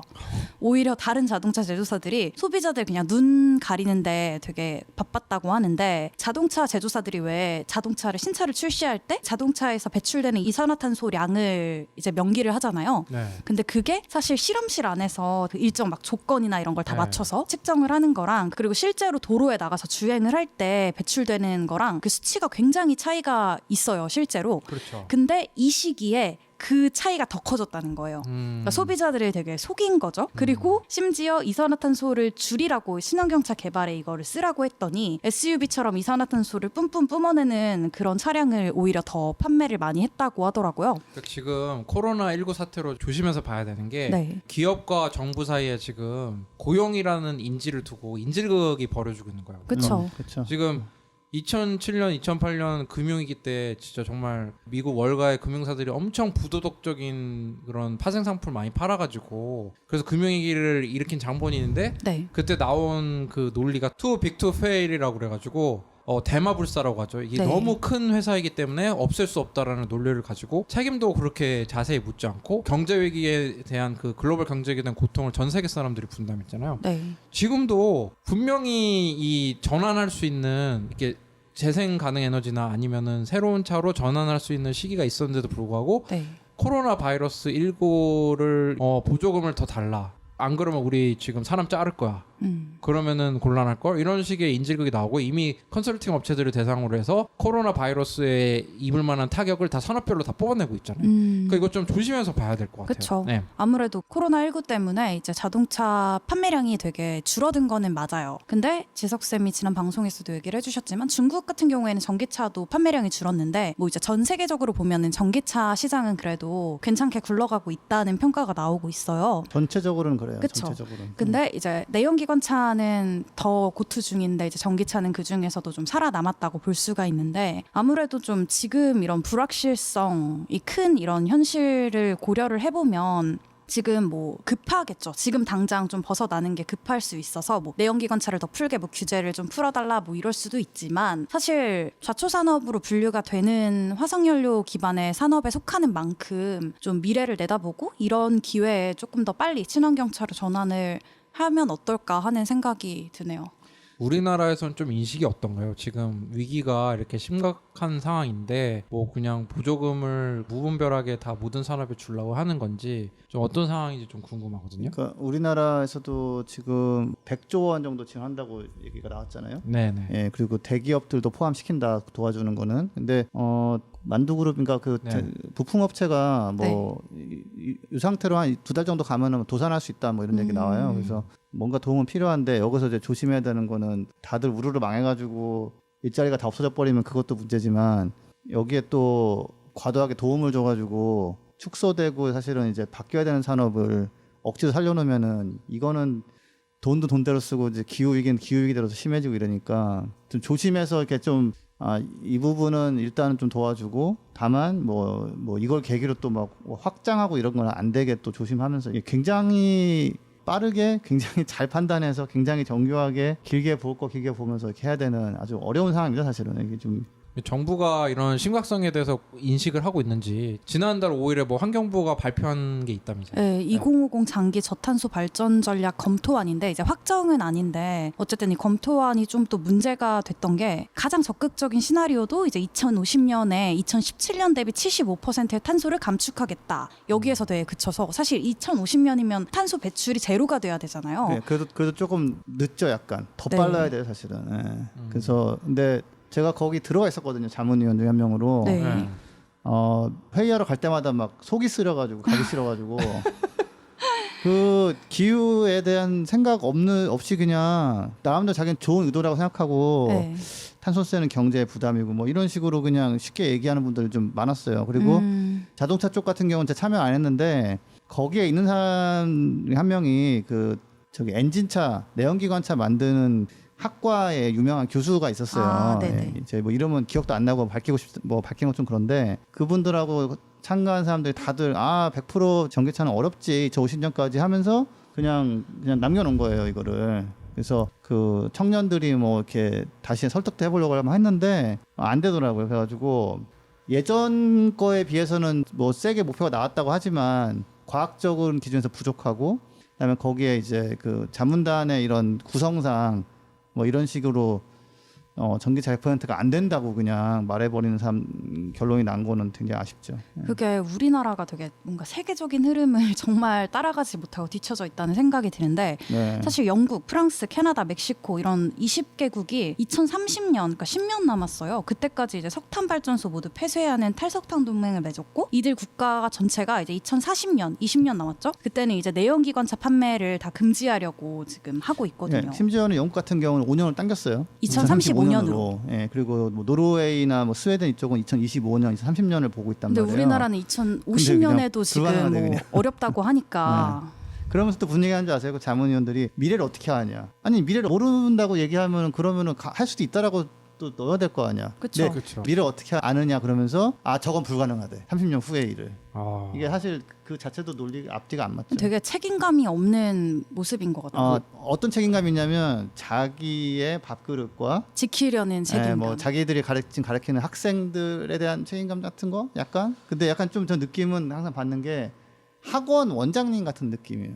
B: 오히려 다른 자동차 제조사들이 소비자들 그냥 눈 가리는데 되게 바빴다고 하는데 자동차 제조사들이 왜 자동차를 신차를 출시할 때 자동차에서 배출되는 이산화탄소량을 이제 명기를 하잖아요.
A: 네.
B: 근데 그게 사실 실험실 안에서 그 일정 막 조건이나 이런 걸 다
A: 네.
B: 맞춰서 측정을 하는 거랑 그리고 실제로 도로에 나가서 주행을 할 때 배출되는 거랑 그 수치가 굉장히 차이가 있어요, 실제로.
A: 그렇죠.
B: 근데 이 시기에 그 차이가 더 커졌다는 거예요. 그러니까 소비자들을 되게 속인 거죠. 그리고 심지어 이산화탄소를 줄이라고 신환경차 개발에 이거를 쓰라고 했더니 SUV처럼 이산화탄소를 뿜뿜 뿜어내는 그런 차량을 오히려 더 판매를 많이 했다고 하더라고요.
A: 그러니까 지금 코로나19 사태로 조심해서 봐야 되는 게
B: 네.
A: 기업과 정부 사이에 지금 고용이라는 인지를 두고 인질극이 벌어지고 있는 거예요.
B: 그쵸.
C: 그렇죠.
A: 지금 2007년, 2008년 금융위기 때 진짜 정말 미국 월가의 금융사들이 엄청 부도덕적인 그런 파생 상품을 많이 팔아가지고 그래서 금융위기를 일으킨 장본이 있는데
B: 네.
A: 그때 나온 그 논리가 too big to fail이라고 그래가지고 대마불사라고 하죠. 이게
B: 네.
A: 너무 큰 회사이기 때문에 없앨 수 없다라는 논리를 가지고 책임도 그렇게 자세히 묻지 않고 경제 위기에 대한 그 글로벌 경제 위기에 대한 고통을 전 세계 사람들이 분담했잖아요.
B: 네.
A: 지금도 분명히 이 전환할 수 있는 이렇게 재생 가능 에너지나 아니면은 새로운 차로 전환할 수 있는 시기가 있었는데도 불구하고
B: 네.
A: 코로나 바이러스 19를 보조금을 더 달라. 안 그러면 우리 지금 사람 자를 거야. 그러면은 곤란할 걸 이런 식의 인질극이 나오고 이미 컨설팅 업체들을 대상으로 해서 코로나 바이러스에 입을 만한 타격을 다 산업별로 다 뽑아내고 있잖아요. 그러니까 이거 좀 조심해서 봐야 될 것 같아요.
B: 그렇죠.
A: 네.
B: 아무래도 코로나19 때문에 이제 자동차 판매량이 되게 줄어든 거는 맞아요. 근데 지석 쌤이 지난 방송에서도 얘기를 해주셨지만 중국 같은 경우에는 전기차도 판매량이 줄었는데 뭐 이제 전 세계적으로 보면은 전기차 시장은 그래도 괜찮게 굴러가고 있다는 평가가 나오고 있어요.
C: 전체적으로는 그래요.
B: 그쵸.
C: 전체적으로는.
B: 근데 이제 내연기관차는 더 고투 중인데 이제 전기차는 그 중에서도 좀 살아남았다고 볼 수가 있는데 아무래도 좀 지금 이런 불확실성이 큰 이런 현실을 고려를 해보면 지금 뭐 급하겠죠. 지금 당장 좀 벗어나는 게 급할 수 있어서 뭐 내연기관차를 더 풀게 뭐 규제를 좀 풀어달라 뭐 이럴 수도 있지만 사실 좌초 산업으로 분류가 되는 화석연료 기반의 산업에 속하는 만큼 좀 미래를 내다보고 이런 기회에 조금 더 빨리 친환경차로 전환을 하면 어떨까 하는 생각이 드네요.
A: 우리나라에서는 좀 인식이 어떤가요? 지금 위기가 이렇게 심각한 상황인데 뭐 그냥 보조금을 무분별하게 다 모든 산업에 주려고 하는 건지 좀 어떤 상황인지 좀 궁금하거든요.
C: 그러니까 우리나라에서도 지금 100조 원 정도 지원한다고 얘기가 나왔잖아요.
A: 네네.
C: 예, 그리고 대기업들도 포함시킨다 도와주는 거는. 근데 만두그룹인가 그
A: 네.
C: 부품업체가 뭐 이 상태로 한 2달 정도 가면은 도산할 수 있다 뭐 이런 얘기 나와요. 그래서 뭔가 도움은 필요한데 여기서 이제 조심해야 되는 거는 다들 우르르 망해가지고 일자리가 다 없어져 버리면 그것도 문제지만 여기에 또 과도하게 도움을 줘가지고 축소되고 사실은 이제 바뀌어야 되는 산업을 억지로 살려놓으면은 이거는 돈도 돈대로 쓰고 이제 기후 위기는 기후 위기대로 심해지고 이러니까 좀 조심해서 이렇게 좀 이 부분은 일단은 좀 도와주고 다만 뭐 이걸 계기로 또 막 확장하고 이런 건 안 되게 또 조심하면서 이게 굉장히 빠르게 굉장히 잘 판단해서 굉장히 정교하게 길게 볼 거 길게 보면서 이렇게 해야 되는 아주 어려운 상황입니다. 사실은 이게 좀
A: 정부가 이런 심각성에 대해서 인식을 하고 있는지 지난달 5일에 뭐 환경부가 발표한 게 있다면서요?
B: 네, 2050 장기 저탄소 발전 전략 검토안인데 이제 확정은 아닌데 어쨌든 이 검토안이 좀 또 문제가 됐던 게 가장 적극적인 시나리오도 이제 2050년에 2017년 대비 75%의 탄소를 감축하겠다. 여기에서 네, 그쳐서 사실 2050년이면 탄소 배출이 제로가 돼야 되잖아요.
C: 네, 그래도 조금 늦죠. 약간 더
B: 네.
C: 빨라야 돼요. 사실은. 그래서 근데 제가 거기 들어가 있었거든요. 자문위원 중에 한 명으로.
B: 네.
C: 회의하러 갈 때마다 막 속이 쓰려가지고 가기 싫어가지고 그 기후에 대한 생각 없이 그냥 나름대로 자기는 좋은 의도라고 생각하고
B: 네.
C: 탄소세는 경제의 부담이고 뭐 이런 식으로 그냥 쉽게 얘기하는 분들이 좀 많았어요. 그리고 자동차 쪽 같은 경우는 제가 참여 안 했는데 거기에 있는 사람 한 명이 그 저기 엔진차 내연기관차 만드는 학과에 유명한 교수가 있었어요.
B: 아, 네네.
C: 이제 뭐 이름은 기억도 안 나고 밝히는 건 좀 그런데 그분들하고 참가한 사람들이 다들 100% 전기차는 어렵지. 저 50년까지 하면서 그냥 남겨놓은 거예요, 이거를. 그래서 그 청년들이 뭐 이렇게 다시 설득도 해보려고 했는데 안 되더라고요. 그래가지고 예전 거에 비해서는 뭐 세게 목표가 나왔다고 하지만 과학적인 기준에서 부족하고 그다음에 거기에 이제 그 자문단의 이런 구성상 뭐 이런 식으로 전기차 100%가 안 된다고 그냥 말해버리는 결론이 난 거는 굉장히 아쉽죠.
B: 그게 우리나라가 되게 뭔가 세계적인 흐름을 정말 따라가지 못하고 뒤처져 있다는 생각이 드는데
C: 네.
B: 사실 영국, 프랑스, 캐나다, 멕시코 이런 20개국이 2030년, 그러니까 10년 남았어요. 그때까지 이제 석탄 발전소 모두 폐쇄하는 탈석탄 동맹을 맺었고 이들 국가 전체가 이제 2040년, 20년 남았죠. 그때는 이제 내연기관차 판매를 다 금지하려고 지금 하고 있거든요.
C: 네, 심지어는 영국 같은 경우는 5년을 당겼어요.
B: 2035년으로.
C: 예, 그리고 뭐 노르웨이나 뭐 스웨덴 이쪽은 2025년, 2030년을 보고 있단
B: 근데
C: 말이에요.
B: 우리나라는 2050년에도 지금
C: 불가능하대,
B: 뭐
C: 그냥.
B: 어렵다고 하니까.
C: 그러면서 또 무슨 얘기하는 줄 아세요? 그 자문위원들이 미래를 어떻게 하냐? 아니 미래를 모른다고 얘기하면 그러면은 할 수도 있다라고 또 넣어야 될 거 아니야.
B: 그쵸.
C: 근데
A: 그쵸.
C: 미래를 어떻게 아느냐 그러면서 저건 불가능하대. 30년 후의 일을.
A: 아.
C: 이게 사실 그 자체도 논리 앞뒤가 안 맞죠.
B: 되게 책임감이 없는 모습인 것 같아요.
C: 어떤 책임감이 있냐면 자기의 밥그릇과
B: 지키려는 책임감.
C: 뭐 자기들이 가르치는 학생들에 대한 책임감 같은 거 약간. 근데 약간 좀 저 느낌은 항상 받는 게 학원 원장님 같은 느낌이에요.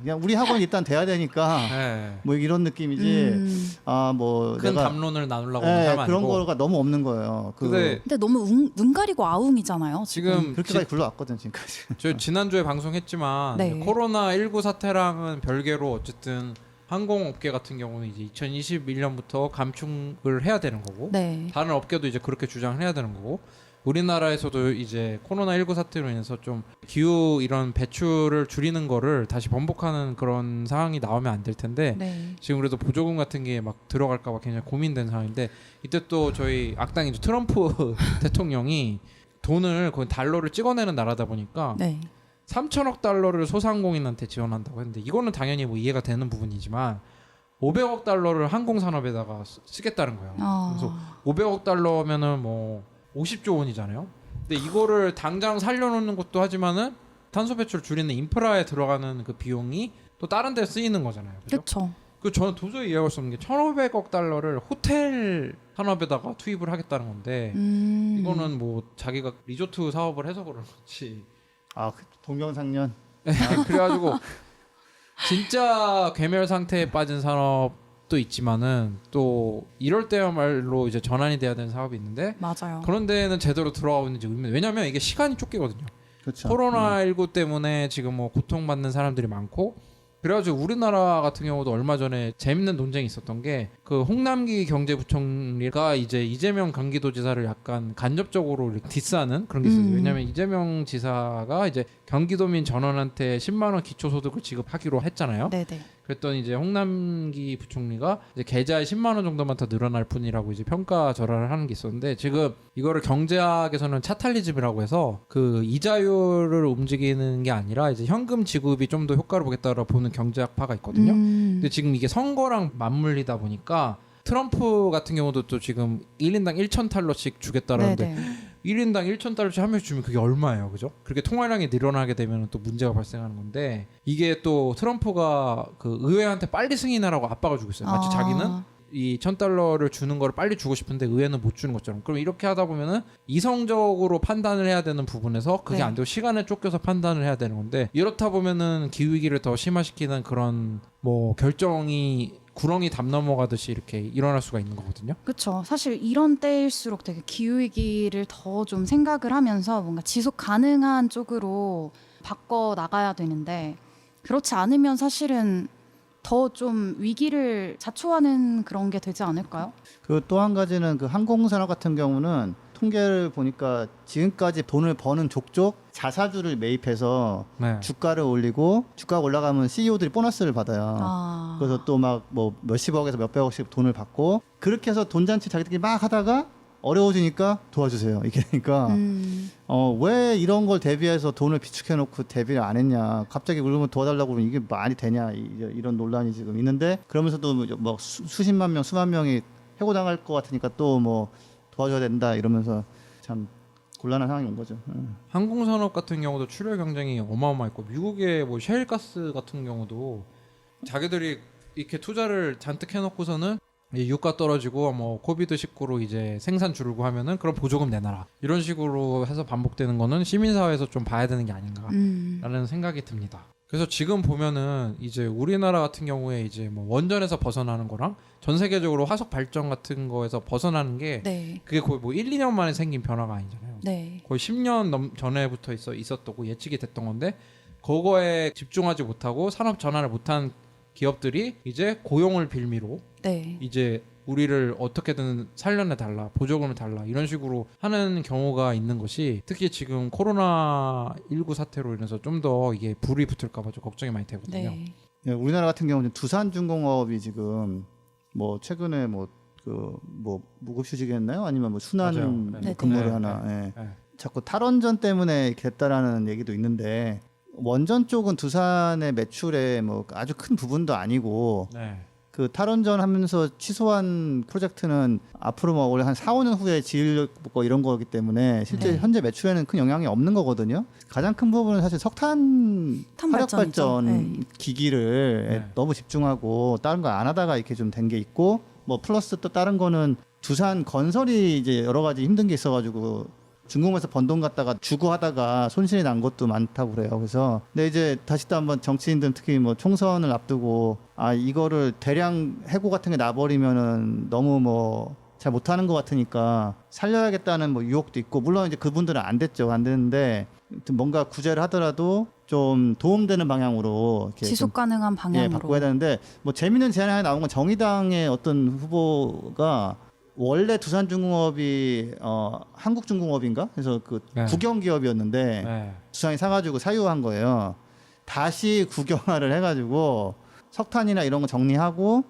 C: 그냥 우리 학원 일단 돼야 되니까
A: 네.
C: 뭐 이런 느낌이지. 뭐
A: 큰
C: 내가
A: 담론을 나누려고 하는 사람
C: 그런
A: 아니고.
C: 거가 너무 없는 거예요.
A: 근데
B: 근데 너무 눈 가리고 아웅이잖아요.
A: 지금
C: 그렇게까지 굴러왔거든 지금까지.
A: 저 지난주에 방송했지만
B: 네.
A: 코로나19 사태랑은 별개로 어쨌든 항공업계 같은 경우는 이제 2021년부터 감축을 해야 되는 거고
B: 네.
A: 다른 업계도 이제 그렇게 주장을 해야 되는 거고 우리나라에서도 이제 코로나19 사태로 인해서 좀 기후 이런 배출을 줄이는 거를 다시 번복하는 그런 상황이 나오면 안 될 텐데
B: 네.
A: 지금 그래도 보조금 같은 게 막 들어갈까 봐 굉장히 고민된 상황인데 이때 또 저희 악당이죠 트럼프 대통령이 돈을 거의 달러를 찍어내는 나라다 보니까
B: 네.
A: 3천억 달러를 소상공인한테 지원한다고 했는데 이거는 당연히 뭐 이해가 되는 부분이지만 500억 달러를 항공산업에다가 쓰겠다는 거예요. 그래서 500억 달러면은 뭐 50조 원이잖아요. 근데 이거를 당장 살려놓는 것도 하지만은 탄소 배출 줄이는 인프라에 들어가는 그 비용이 또 다른 데 쓰이는 거잖아요. 그죠?
B: 그렇죠.
A: 그 저는 도저히 이해할 수 없는 게 1,500억 달러를 호텔 산업에다가 투입을 하겠다는 건데 이거는 뭐 자기가 리조트 사업을 해서 그런 거지.
C: 동병상련.
A: 그래가지고 진짜 괴멸 상태에 빠진 산업도 있지만은 또 이럴 때야말로 이제 전환이 돼야 되는 사업이 있는데
B: 맞아요.
A: 그런 데는 제대로 들어가고 있는지 의문이. 왜냐하면 이게 시간이 쫓기거든요.
C: 그렇죠.
A: 코로나19 때문에 지금 뭐 고통받는 사람들이 많고 그래가지고 우리나라 같은 경우도 얼마 전에 재밌는 논쟁이 있었던 게 그 홍남기 경제부총리가 이제 이재명 경기도지사를 약간 간접적으로 이렇게 디스하는 그런 게 있었어요. 왜냐하면 이재명 지사가 이제 경기도민 전원한테 10만 원 기초소득을 지급하기로 했잖아요.
B: 네네.
A: 그랬더니 이제 홍남기 부총리가 이제 계좌에 10만 원 정도만 더 늘어날 뿐이라고 이제 평가 절하를 하는 게 있었는데 지금 이거를 경제학에서는 차탈리즘이라고 해서 그 이자율을 움직이는 게 아니라 이제 현금 지급이 좀 더 효과를 보겠다라고 보는 경제학파가 있거든요. 근데 지금 이게 선거랑 맞물리다 보니까 트럼프 같은 경우도 또 지금 1인당 1,000달러씩 주겠다라는데
B: 네네.
A: 1인당 1,000달러씩 한 명씩 주면 그게 얼마예요, 그죠? 그렇게 통화량이 늘어나게 되면 또 문제가 발생하는 건데 이게 또 트럼프가 그 의회한테 빨리 승인하라고 압박을 주고 있어요. 마치 자기는 이 1,000달러를 주는 거를 빨리 주고 싶은데 의회는 못 주는 것처럼. 그럼 이렇게 하다 보면은 이성적으로 판단을 해야 되는 부분에서 그게
B: 네.
A: 안 되고 시간에 쫓겨서 판단을 해야 되는 건데 이렇다 보면은 기후위기를 더 심화시키는 그런 뭐 결정이 구렁이 담 넘어가듯이 이렇게 일어날 수가 있는 거거든요.
B: 그렇죠. 사실 이런 때일수록 되게 기후위기를 더 좀 생각을 하면서 뭔가 지속 가능한 쪽으로 바꿔 나가야 되는데 그렇지 않으면 사실은 더 좀 위기를 자초하는 그런 게 되지 않을까요?
C: 그 또 한 가지는 그 항공산업 같은 경우는 통계를 보니까 지금까지 돈을 버는 족족 자사주를 매입해서
A: 네.
C: 주가를 올리고 주가가 올라가면 CEO들이 보너스를 받아요.
B: 아.
C: 그래서 또 막 뭐 몇십억에서 몇백억씩 돈을 받고 그렇게 해서 돈잔치 자기들끼리 막 하다가 어려워지니까 도와주세요. 이게 그러니까 왜 이런 걸 대비해서 돈을 비축해 놓고 대비를 안 했냐. 갑자기 그러면 도와달라고 그러면 이게 말이 되냐. 이런 논란이 지금 있는데 그러면서도 뭐 수십만 명 수만 명이 해고당할 것 같으니까 또 뭐 도와줘야 된다 이러면서 참 곤란한 상황이 온 거죠.
A: 항공산업 같은 경우도 출혈 경쟁이 어마어마했고 미국의 뭐 셰일가스 같은 경우도 자기들이 이렇게 투자를 잔뜩 해놓고서는 이 유가 떨어지고 뭐 코비드 19로 이제 생산 줄고 하면은 그럼 보조금 내놔라 이런 식으로 해서 반복되는 거는 시민사회에서 좀 봐야 되는 게 아닌가라는 생각이 듭니다. 그래서 지금 보면은 이제 우리나라 같은 경우에 이제 뭐 원전에서 벗어나는 거랑 전 세계적으로 화석 발전 같은 거에서 벗어나는 게
B: 네.
A: 그게 거의 뭐 1, 2년 만에 생긴 변화가 아니잖아요.
B: 네.
A: 거의 10년 전에부터 있었다고 예측이 됐던 건데 그거에 집중하지 못하고 산업 전환을 못한 기업들이 이제 고용을 빌미로
B: 네.
A: 이제 우리를 어떻게든 살려내 달라 보조금을 달라 이런 식으로 하는 경우가 있는 것이 특히 지금 코로나19 사태로 인해서 좀 더 이게 불이 붙을까 봐 좀 걱정이 많이 되거든요.
B: 네.
C: 예, 우리나라 같은 경우는 두산중공업이 지금 뭐 최근에 뭐 그 뭐 무급휴직했나요? 아니면 뭐 순환
A: 맞아요.
C: 뭐
B: 네.
C: 근무를
A: 네.
C: 하나. 예.
A: 네.
C: 자꾸 탈원전 때문에 이렇게 됐다라는 얘기도 있는데 원전 쪽은 두산의 매출의 뭐 아주 큰 부분도 아니고
A: 네.
C: 그 탈원전 하면서 취소한 프로젝트는 앞으로 뭐 원래 한 4, 5년 후에 지을 거 이런 거기 때문에 실제
B: 네.
C: 현재 매출에는 큰 영향이 없는 거거든요. 가장 큰 부분은 사실 석탄 화력
B: 발전이죠.
C: 발전
B: 네.
C: 기기를
A: 네.
C: 너무 집중하고 다른 거 안 하다가 이렇게 좀 된 게 있고 뭐 플러스 또 다른 거는 두산 건설이 이제 여러 가지 힘든 게 있어가지고 중공에서 번 돈 갖다가 주고 하다가 손실이 난 것도 많다고 그래요. 그래서 근데 이제 다시 또 한번 정치인들 특히 뭐 총선을 앞두고 아 이거를 대량 해고 같은 게 나버리면은 너무 뭐 잘 못하는 것 같으니까 살려야겠다는 뭐 유혹도 있고 물론 이제 그분들은 안 됐죠. 안 됐는데 뭔가 구제를 하더라도 좀 도움되는 방향으로 이렇게
B: 지속 가능한 방향으로.
C: 예, 바꿔야 되는데 뭐 재밌는 제안이 하나 나온 건 정의당의 어떤 후보가 원래 두산중공업이 한국중공업인가? 그래서 그
A: 네.
C: 국영기업이었는데
A: 네.
C: 두산이 사가지고 사유한 거예요. 다시 국영화를 해가지고 석탄이나 이런 거 정리하고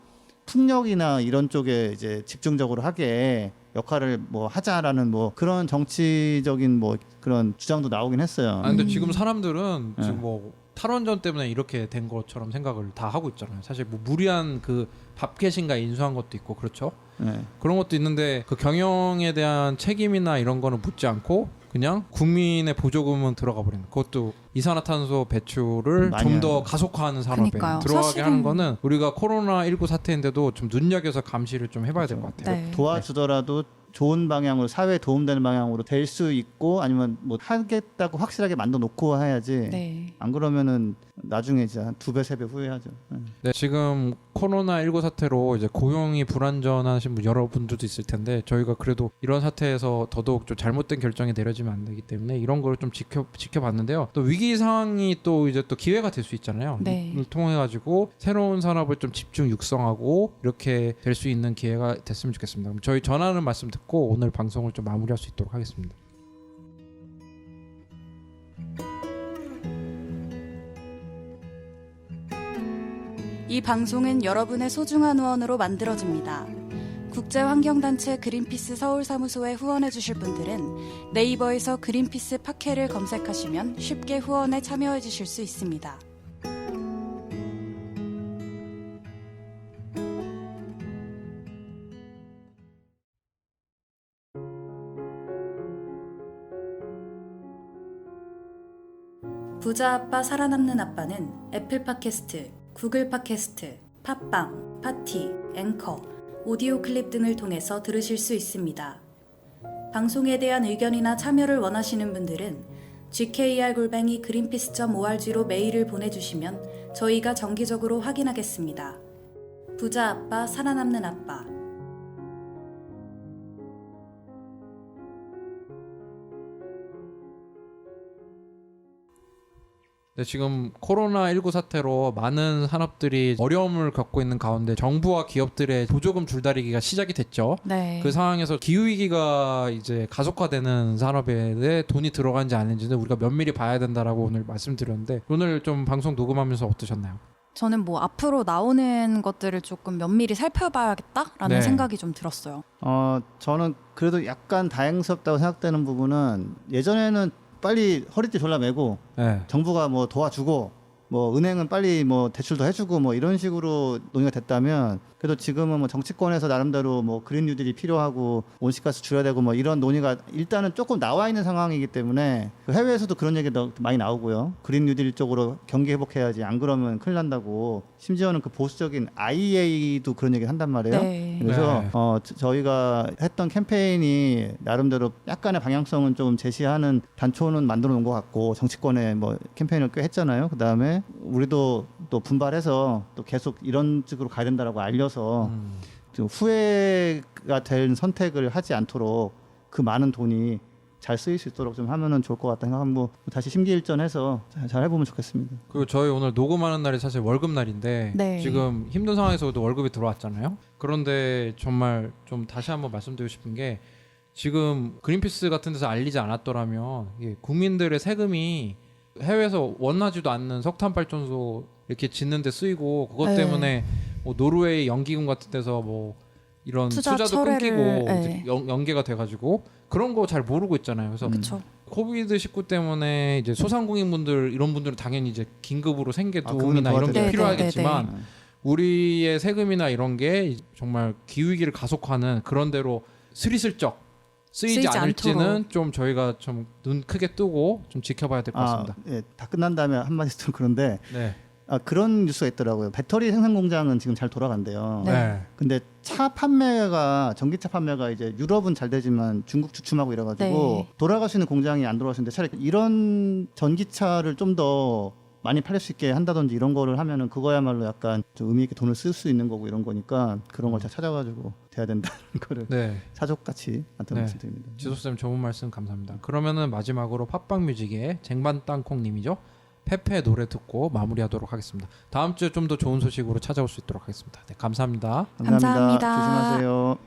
C: 풍력이나 이런 쪽에 이제 집중적으로 하게 역할을 뭐 하자라는 뭐 그런 정치적인 뭐 그런 주장도 나오긴 했어요.
A: 아 근데 지금 사람들은
C: 네.
A: 지금 뭐 탈원전 때문에 이렇게 된 것처럼 생각을 다 하고 있잖아요. 사실 뭐 무리한 그 밥캐신가 인수한 것도 있고 그렇죠.
C: 네.
A: 그런 것도 있는데 그 경영에 대한 책임이나 이런 거는 묻지 않고 그냥 국민의 보조금은 들어가 버리는 그것도 이산화탄소 배출을
C: 많이
A: 좀 더
C: 하죠.
A: 가속화하는 산업에
B: 그러니까요.
A: 들어가게
B: 사실은-
A: 하는 거는 우리가 코로나19 사태인데도 좀 눈여겨서 감시를 좀 해봐야 될 것 같아요.
B: 네.
C: 도와주더라도 좋은 방향으로 사회에 도움되는 방향으로 될 수 있고 아니면 뭐 하겠다고 확실하게 만들어 놓고 해야지
B: 네.
C: 안 그러면은 나중에 진짜 한 2배 3배 후회하죠.
A: 네, 지금 코로나19 사태로 이제 고용이 불안전하신 분 여러분들도 있을 텐데 저희가 그래도 이런 사태에서 더더욱 좀 잘못된 결정이 내려지면 안 되기 때문에 이런 걸 좀 지켜봤는데요. 또 위기 상황이 또 이제 또 기회가 될 수 있잖아요.
B: 네.
A: 이걸 통해 가지고 새로운 산업을 좀 집중 육성하고 이렇게 될 수 있는 기회가 됐으면 좋겠습니다. 그럼 저희 전하는 말씀 듣고 오늘 방송을 좀 마무리할 수 있도록 하겠습니다.
B: 이 방송은 여러분의 소중한 후원으로 만들어집니다. 국제환경단체 그린피스 서울사무소에 후원해주실 분들은 네이버에서 그린피스 팟캐를 검색하시면 쉽게 후원에 참여해주실 수 있습니다. 부자 아빠 살아남는 아빠는 애플 팟캐스트, 구글 팟캐스트, 팟빵, 파티, 앵커, 오디오 클립 등을 통해서 들으실 수 있습니다. 방송에 대한 의견이나 참여를 원하시는 분들은 gkr@greenpeace.org로 메일을 보내주시면 저희가 정기적으로 확인하겠습니다. 부자 아빠 살아남는 아빠.
A: 네, 지금 코로나19 사태로 많은 산업들이 어려움을 겪고 있는 가운데 정부와 기업들의 보조금 줄다리기가 시작이 됐죠.
B: 네.
A: 그 상황에서 기후위기가 이제 가속화되는 산업에 돈이 들어간지 아닌지는 우리가 면밀히 봐야 된다라고 오늘 말씀드렸는데 오늘 좀 방송 녹음하면서 어떠셨나요?
B: 저는 뭐 앞으로 나오는 것들을 조금 면밀히 살펴봐야겠다라는
A: 네.
B: 생각이 좀 들었어요.
C: 저는 그래도 약간 다행스럽다고 생각되는 부분은 예전에는 빨리 허리띠 졸라매고
A: 네.
C: 정부가 뭐 도와주고 뭐 은행은 빨리 뭐 대출도 해주고 뭐 이런 식으로 논의가 됐다면 그래도 지금은 뭐 정치권에서 나름대로 뭐 그린 뉴딜이 필요하고 온실가스 줄여야 되고 뭐 이런 논의가 일단은 조금 나와 있는 상황이기 때문에 그 해외에서도 그런 얘기도 많이 나오고요. 그린 뉴딜 쪽으로 경기 회복해야지 안 그러면 큰일 난다고 심지어는 그 보수적인 IEA도 그런 얘기를 한단 말이에요.
B: 네.
C: 그래서
A: 네.
C: 저희가 했던 캠페인이 나름대로 약간의 방향성은 좀 제시하는 단초는 만들어 놓은 것 같고 정치권에 뭐 캠페인을 꽤 했잖아요. 그 다음에 우리도 또 분발해서 또 계속 이런 쪽으로 가야 된다라고 알려서 좀 후회가 될 선택을 하지 않도록 그 많은 돈이 잘 쓰일 수 있도록 좀 하면은 좋을 것 같다 생각하고 다시 심기일전해서 잘 해보면 좋겠습니다.
A: 그리고 저희 오늘 녹음하는 날이 사실 월급 날인데
B: 네.
A: 지금 힘든 상황에서도 월급이 들어왔잖아요. 그런데 정말 좀 다시 한번 말씀드리고 싶은 게 지금 그린피스 같은 데서 알리지 않았더라면 이게 국민들의 세금이 해외에서 원하지도 않는 석탄 발전소 이렇게 짓는 데 쓰이고 그것
B: 네.
A: 때문에 뭐 노르웨이 연기금 같은 데서 뭐 이런
B: 투자
A: 투자도
B: 철회를,
A: 끊기고
B: 네.
A: 연계가 돼가지고 그런 거 잘 모르고 있잖아요. 그래서
B: 그렇죠.
A: 코비드 19 때문에 이제 소상공인분들 이런 분들은 당연히 이제 긴급으로 생계
C: 그거는
A: 도움이나 이런 게
C: 도와드려야죠.
A: 필요하겠지만
B: 네,
A: 우리의 세금이나 이런 게 정말 기후위기를 가속화하는 그런 대로 스리슬쩍 쓰이지 않을지는
B: 않도록.
A: 좀 저희가 좀 눈 크게 뜨고 좀 지켜봐야 될 것 같습니다.
C: 예, 다 끝난 다음에 한마디 좀 그런데
A: 네.
C: 그런 뉴스가 있더라고요. 배터리 생산 공장은 지금 잘 돌아간대요.
A: 네.
C: 근데 차 판매가 전기차 판매가 이제 유럽은 잘 되지만 중국 주춤하고 이래가지고
B: 네.
C: 돌아갈 수 있는 공장이 안 돌아가시는데 차라리 이런 전기차를 좀 더 많이 팔릴 수 있게 한다든지 이런 거를 하면은 그거야말로 약간 좀 의미 있게 돈을 쓸 수 있는 거고 이런 거니까 그런 걸 잘 찾아가지고 돼야 된다는 거를
A: 네.
C: 사족같이 한테
A: 네.
C: 말씀드립니다.
A: 지소쌤 좋은 말씀 감사합니다. 그러면은 마지막으로 팟빵 뮤직의 쟁반땅콩님이죠. 페페 노래 듣고 마무리하도록 하겠습니다. 다음 주에 좀 더 좋은 소식으로 찾아올 수 있도록 하겠습니다. 네, 감사합니다.
C: 감사합니다.
B: 감사합니다.
C: 조심하세요.